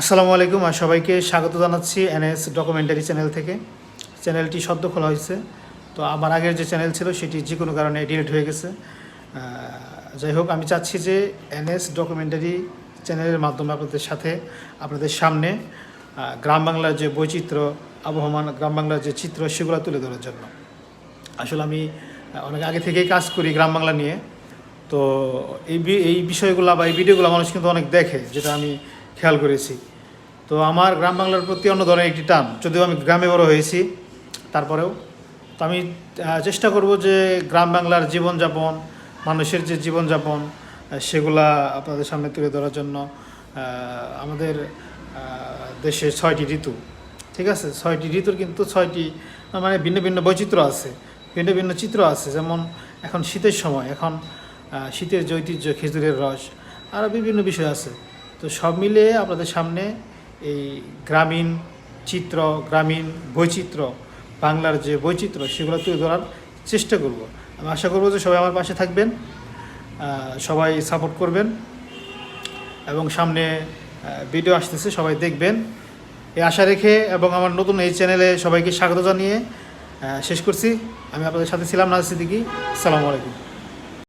আসসালামু আলাইকুম আর সবাইকে স্বাগত জানাচ্ছি এনএস ডকুমেন্টারি চ্যানেল থেকে। চ্যানেলটি সদ্য খোলা হয়েছে। তো আমার আগের যে চ্যানেল ছিল সেটি যে কোনো কারণে ডিলিট হয়ে গেছে। যাই হোক, আমি চাচ্ছি যে এনএস ডকুমেন্টারি চ্যানেলের মাধ্যমে আপনাদের সামনে গ্রাম বাংলার যে বৈচিত্র্য, আবহমান গ্রাম বাংলার যে চিত্র, সেগুলো তুলে ধরার জন্য। আসলে আমি অনেক আগে থেকেই কাজ করি গ্রাম বাংলা নিয়ে। তো এই বিষয়গুলো বা এই ভিডিওগুলো মানুষ কিন্তু অনেক দেখে, যেটা আমি খেয়াল করেছি। তো আমার গ্রাম বাংলার প্রতি অন্য ধরনের একটি টান, যদিও আমি গ্রামে বড় হয়েছি, তারপরেও তো আমি চেষ্টা করব যে গ্রাম বাংলার জীবনযাপন, মানুষের যে জীবনযাপন, সেগুলা আপনাদের সামনে তুলে ধরার জন্য। আমাদের দেশে 6টি ঋতু, ঠিক আছে, 6টি ঋতুর কিন্তু 6টি মানে ভিন্ন ভিন্ন বৈচিত্র্য আছে, ভিন্ন ভিন্ন চিত্র আছে। যেমন এখন শীতের সময়, এখন শীতের যে ঐতিহ্য, খেজুরের রস, আরও বিভিন্ন বিষয় আছে। তো সব মিলিয়ে আপনাদের সামনে এই গ্রামীণ চিত্র, গ্রামীণ বৈচিত্র্য, বাংলার যে বৈচিত্র্য, সেগুলো তুলে ধরার চেষ্টা করব। আমি আশা করব যে সবাই আমার পাশে থাকবেন, সবাই সাপোর্ট করবেন, এবং সামনে ভিডিও আসতেছে, সবাই দেখবেন এই আশা রেখে, এবং আমার নতুন এই চ্যানেলে সবাইকে স্বাগত জানিয়ে শেষ করছি। আমি আপনাদের সাথে ছিলাম নাজির সিদ্দিকী। আসসালামু আলাইকুম।